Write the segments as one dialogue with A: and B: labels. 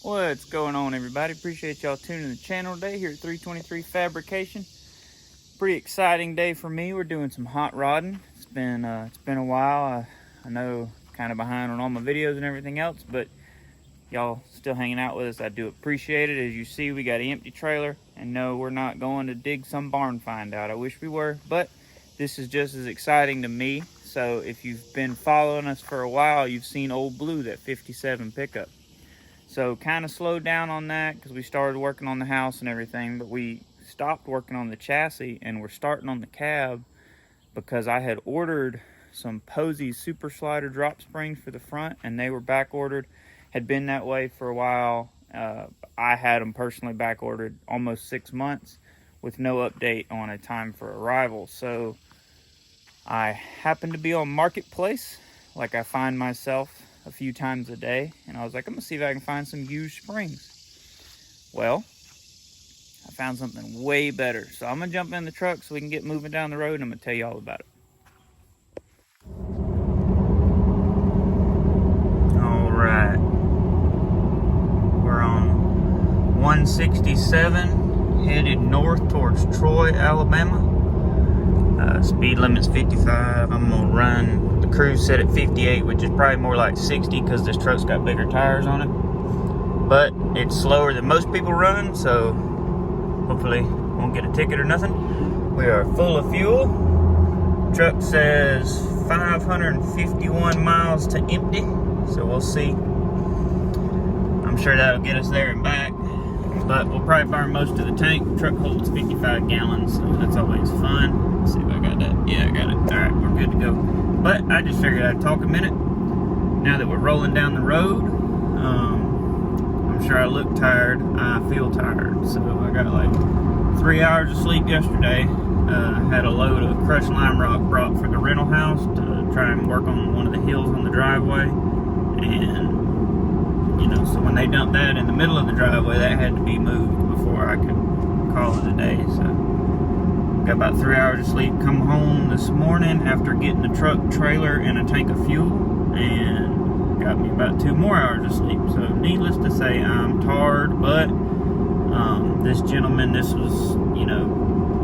A: What's going on, everybody? Appreciate y'all tuning in the channel today here at 323 Fabrication. Pretty exciting day for me. We're doing some hot rodding. It's been a while. I know kind of behind on all my videos and everything else, but y'all still hanging out with us. I do appreciate it. As you see, we got an empty trailer, and no, we're not going to dig some barn find out. I wish we were, but this is just as exciting to me. So if you've been following us for a while, you've seen Old Blue, that 57 pickup. So kind of slowed down on that because we started working on the house and everything, but we stopped working on the chassis and we're starting on the cab because I had ordered some Posies Super slider drop springs for the front, and they were back ordered. Had been that way for a while. I had them personally back ordered almost 6 months with no update on a time for arrival. So I happened to be on Marketplace, like I find myself a few times a day, and I was like, I'm gonna see if I can find some used springs. Well, I found something way better, so I'm gonna jump in the truck so we can get moving down the road, and I'm gonna tell you all about it. All right, we're on 167 headed north towards Troy, Alabama. Speed limit's 55. I'm gonna run the cruise set at 58, which is probably more like 60 because this truck's got bigger tires on it. But it's slower than most people run, so hopefully won't get a ticket or nothing. We are full of fuel. Truck says 551 miles to empty, so we'll see. I'm sure that'll get us there and back, but we'll probably burn most of the tank. The truck holds 55 gallons, so that's always fun. Let's see if I got that. Yeah, I got it. All right, we're good to go. But I just figured I'd talk a minute now that we're rolling down the road. I'm sure I look tired. I feel tired. So I got like 3 hours of sleep yesterday. Had a load of crushed lime rock brought for the rental house to try and work on one of the hills on the driveway. And, you know, so when they dumped that in the middle of the driveway, that had to be moved before I could call it a day. So got about 3 hours of sleep. Come home this morning after getting the truck, trailer, and a tank of fuel, and got me about 2 more hours of sleep. So needless to say, I'm tired, but this gentleman, this was, you know,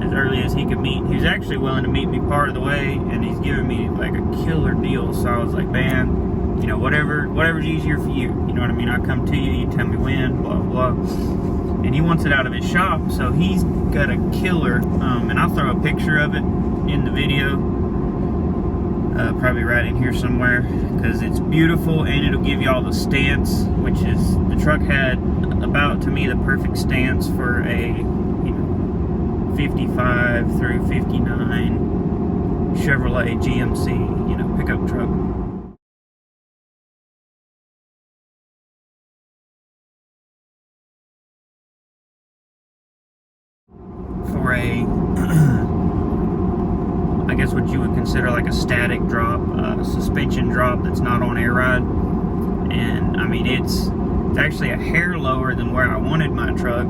A: as early as he could meet. He was actually willing to meet me part of the way, and he's giving me like a killer deal. So I was like, man, you know, whatever's easier for you. You know what I mean? I come to you, you tell me when, blah, blah. And he wants it out of his shop, so he's got a killer, and I'll throw a picture of it in the video, probably right in here somewhere, because it's beautiful, and it'll give you all the stance, which is, the truck had about, to me, the perfect stance for a, you know, 55 through 59 Chevrolet GMC, you know, pickup truck. For a, I guess what you would consider like a static drop, suspension drop that's not on air ride. And I mean, it's actually a hair lower than where I wanted my truck,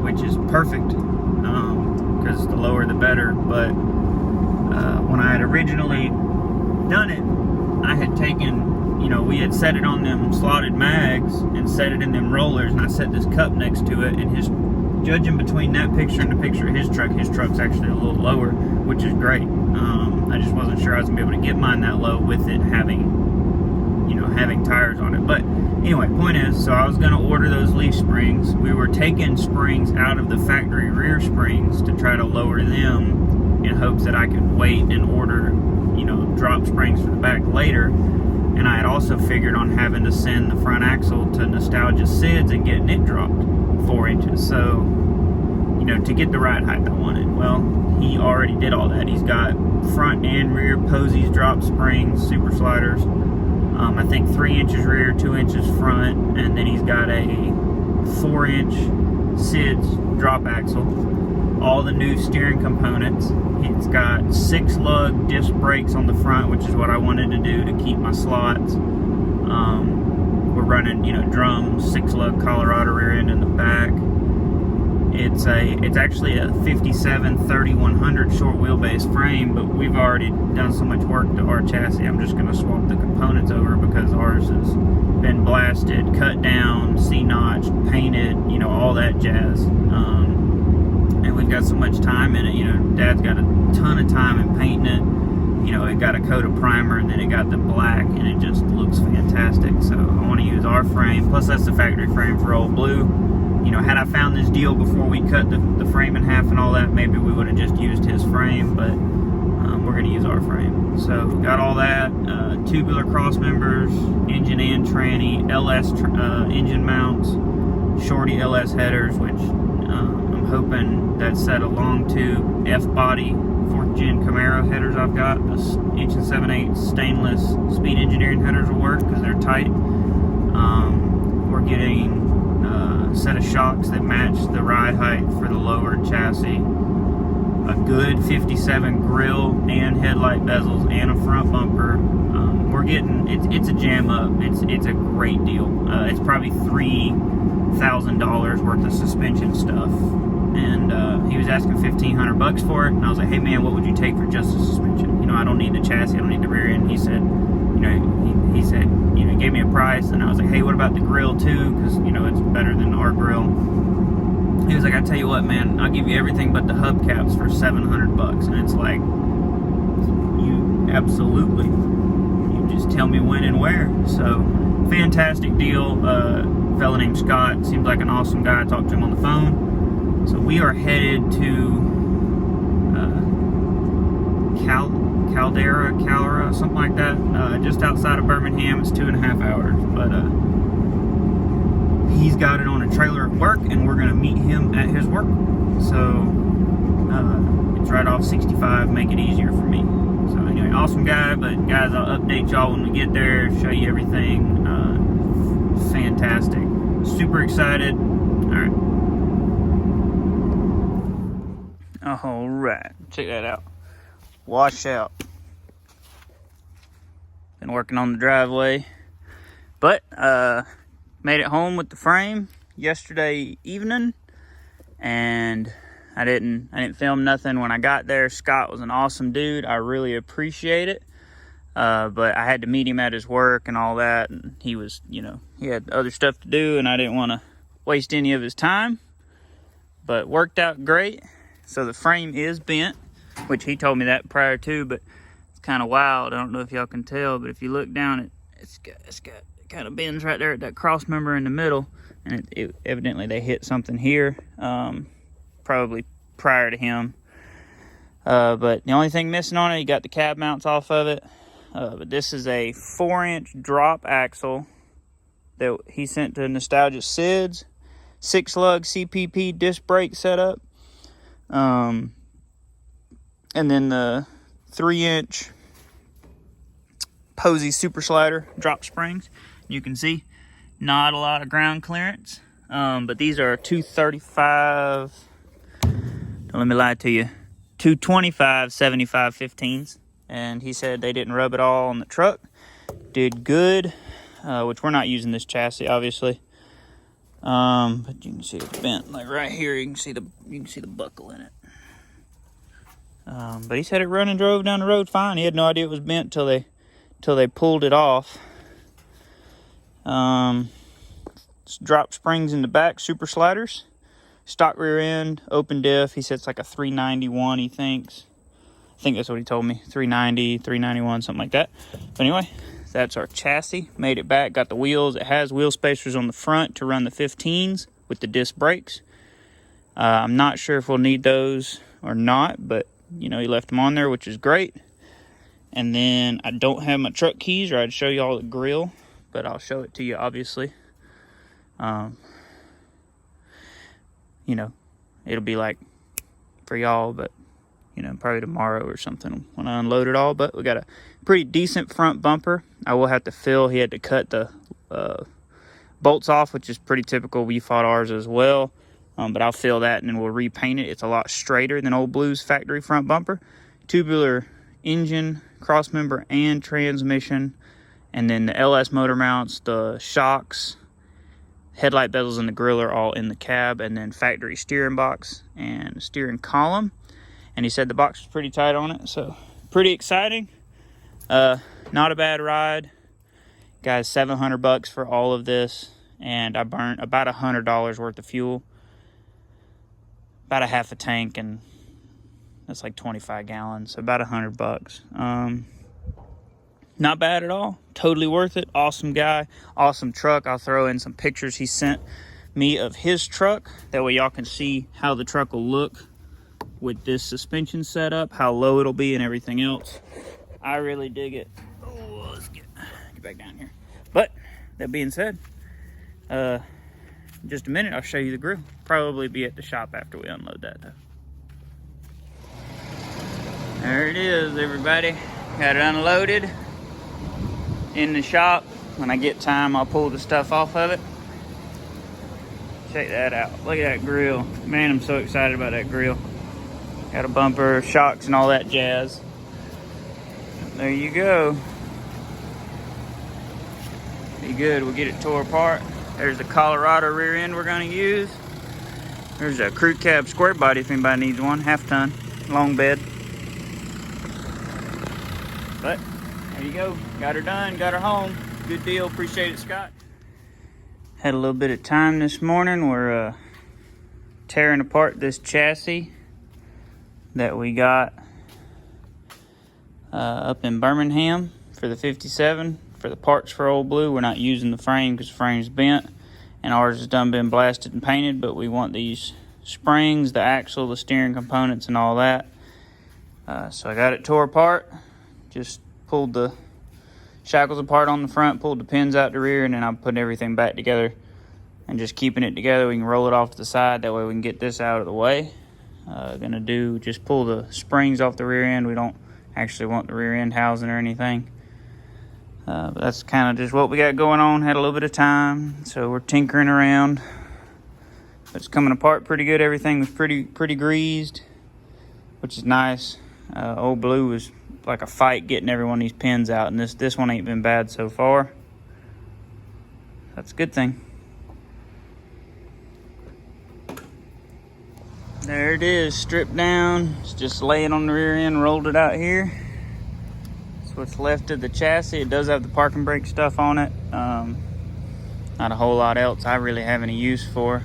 A: which is perfect, because the lower the better. But when I had originally done it, I had taken, you know, we had set it on them slotted mags and set it in them rollers, and I set this cup next to it, and judging between that picture and the picture of his truck's actually a little lower, which is great. I just wasn't sure I was gonna be able to get mine that low with it having, you know, having tires on it. But anyway, point is, so I was gonna order those leaf springs. We were taking springs out of the factory rear springs to try to lower them in hopes that I could wait and order, you know, drop springs for the back later. And I had also figured on having to send the front axle to Nostalgia Sid's and getting it dropped 4 inches, so, you know, to get the ride height I wanted. Well, he already did all that. He's got front and rear Posies drop springs, super sliders. I think 3 inches rear, 2 inches front, and then he's got a 4-inch Sid's drop axle. All the new steering components. He's got 6 lug disc brakes on the front, which is what I wanted to do to keep my slots. We're running, you know, drums, 6 lug Colorado rear end in the back. It's actually a 57-3100 short wheelbase frame, but we've already done so much work to our chassis. I'm just going to swap the components over because ours has been blasted, cut down, C-notched, that jazz. And we've got so much time in it. You know, Dad's got a ton of time in painting it. You know, it got a coat of primer, and then it got the black, and it just looks fantastic. So I want to use our frame, plus that's the factory frame for Old Blue. You know, had I found this deal before we cut the frame in half and all that, maybe we would have just used his frame, but we're going to use our frame. So got all that, tubular cross members, engine and tranny, LS engine mounts, shorty LS headers, which I'm hoping that's set along to F-body 4th gen Camaro headers I've got. The 1 7/8 stainless speed engineering headers will work because they're tight. We're getting a set of shocks that match the ride height for the lowered chassis. A good 57 grill and headlight bezels and a front bumper. We're getting, it's a jam up. It's a great deal. It's probably $3,000 worth of suspension stuff. And he was asking $1,500 for it, and I was like, hey man, what would you take for just the suspension? You know, I don't need the chassis, I don't need the rear end. He said, you know, he said, you know, he gave me a price, and I was like, hey, what about the grill too? Because, you know, it's better than our grill. He was like, I tell you what, man, I'll give you everything but the hubcaps for $700. And it's like, you absolutely, you just tell me when and where. So, fantastic deal. Fella named Scott, seems like an awesome guy. I talked to him on the phone. So we are headed to Caldera, something like that, just outside of Birmingham. It's 2.5 hours, but he's got it on a trailer at work, and we're gonna meet him at his work. So it's right off 65, make it easier for me. So anyway, awesome guy. But guys, I'll update y'all when we get there, show you everything. Fantastic, super excited. All right, check that out. Wash out. Been working on the driveway, but made it home with the frame yesterday evening, and I didn't film nothing when I got there. Scott was an awesome dude. I really appreciate it. But I had to meet him at his work and all that, and he was, you know, he had other stuff to do, and I didn't want to waste any of his time. But worked out great. So the frame is bent, which he told me that prior to, but it's kind of wild. I don't know if y'all can tell, but if you look down, it's got it kind of bends right there at that cross member in the middle, and it evidently they hit something here, probably prior to him. But the only thing missing on it, you got the cab mounts off of it. But this is a 4-inch drop axle that he sent to Nostalgia SIDS, 6-lug CPP disc brake setup. And then the 3-inch Posies Super slider drop springs. You can see not a lot of ground clearance, but these are 235, don't let me lie to you, 225 75 15s, and he said they didn't rub at all on the truck. Did good, which we're not using this chassis obviously. But you can see it's bent, like right here. You can see the buckle in it. But he said it run and drove down the road fine. He had no idea it was bent till they pulled it off. Drop springs in the back, super sliders, stock rear end, open diff. He said it's like a 391. He thinks. I think that's what he told me. 390, 391, something like that. But anyway, that's our chassis. Made it back, got the wheels. It has wheel spacers on the front to run the 15s with the disc brakes. I'm not sure if we'll need those or not, but you know, he left them on there, which is great. And then I don't have my truck keys, or I'd show you all the grill, but I'll show it to you obviously. You know, it'll be like for y'all, but you know, probably tomorrow or something when I unload it all. But we got a pretty decent front bumper. I will have to fill. He had to cut the bolts off, which is pretty typical. We fought ours as well. But I'll fill that and then we'll repaint it. It's a lot straighter than Old Blue's factory front bumper. Tubular engine, cross member, and transmission. And then the LS motor mounts, the shocks, headlight bezels, and the grill are all in the cab. And then factory steering box and steering column. And he said the box was pretty tight on it, so pretty exciting. Not a bad ride. Guys, $700 for all of this, and I burnt about $100 worth of fuel. about a half a tank, and that's like 25 gallons, so about $100. Not bad at all. Totally worth it. Awesome guy, awesome truck. I'll throw in some pictures he sent me of his truck. That way y'all can see how the truck will look with this suspension setup, how low it'll be and everything else. I really dig it. Oh, let's get back down here. But that being said, in just a minute I'll show you the grill. Probably be at the shop after we unload that though. There it is, everybody. Got it unloaded in the shop. When I get time, I'll pull the stuff off of it. Check that out. Look at that grill. Man, I'm so excited about that grill. Got a bumper, shocks, and all that jazz. There you go. Be good. We'll get it tore apart. There's the Colorado rear end we're going to use. There's a crew cab square body if anybody needs one. Half ton, long bed. But there you go. Got her done. Got her home. Good deal. Appreciate it, Scott. Had a little bit of time this morning. We're tearing apart this chassis that we got up in Birmingham for the 57. For the parts for Old Blue, we're not using the frame because the frame's bent and ours has done been blasted and painted, but we want these springs, the axle, the steering components, and all that. So I got it tore apart. Just pulled the shackles apart on the front, pulled the pins out the rear, and then I'm putting everything back together and just keeping it together. We can roll it off to the side. That way we can get this out of the way. Gonna do just pull the springs off the rear end. We don't actually want the rear end housing or anything. But that's kind of just what we got going on. Had a little bit of time, so we're tinkering around. But it's coming apart pretty good. Everything was pretty greased, which is nice. Old Blue was like a fight getting every one of these pins out, and this one ain't been bad so far. That's a good thing. There it is, stripped down. It's just laying on the rear end, rolled it out here. That's what's left of the chassis. It does have the parking brake stuff on it. Not a whole lot else I really have any use for.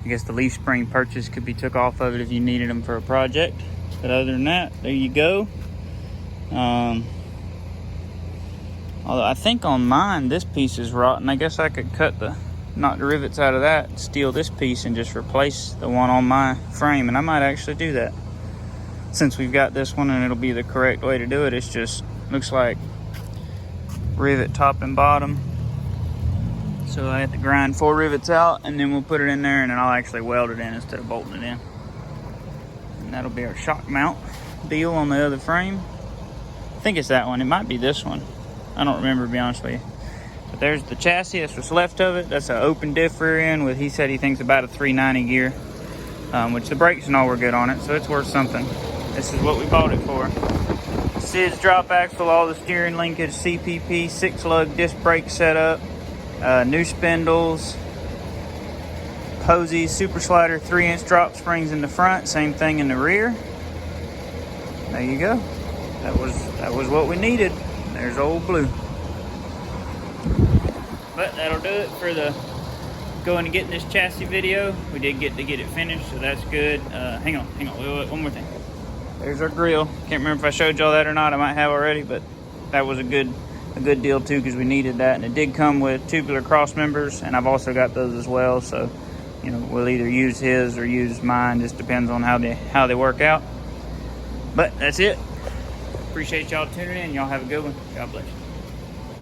A: I guess the leaf spring purchase could be took off of it if you needed them for a project. But other than that, there you go. Although I think on mine this piece is rotten. I guess I could knock the rivets out of that, steal this piece, and just replace the one on my frame. And I might actually do that since we've got this one, and it'll be the correct way to do it. It's just looks like rivet top and bottom. So I have to grind 4 rivets out, and then we'll put it in there, and then I'll actually weld it in instead of bolting it in. And that'll be our shock mount deal on the other frame. I think it's that one. It might be this one. I don't remember, to be honest with you. But there's the chassis. That's what's left of it. That's an open diff rear end with, he said he thinks about a 390 gear, which the brakes and all were good on it, so it's worth something. This is what we bought it for. SIDS drop axle, all the steering linkage, CPP, 6-lug disc brake setup, new spindles, Posies Super Slider 3-inch drop springs in the front, same thing in the rear. There you go. That was what we needed. There's Old Blue. But that'll do it for the going and getting this chassis video. We did get to get it finished, so that's good. Hang on, wait, one more thing. There's our grill. Can't remember if I showed y'all that or not. I might have already, but that was a good deal too, because we needed that. And it did come with tubular cross members, and I've also got those as well. So, you know, we'll either use his or use mine. Just depends on how they work out. But that's it. Appreciate y'all tuning in. Y'all have a good one. God bless you.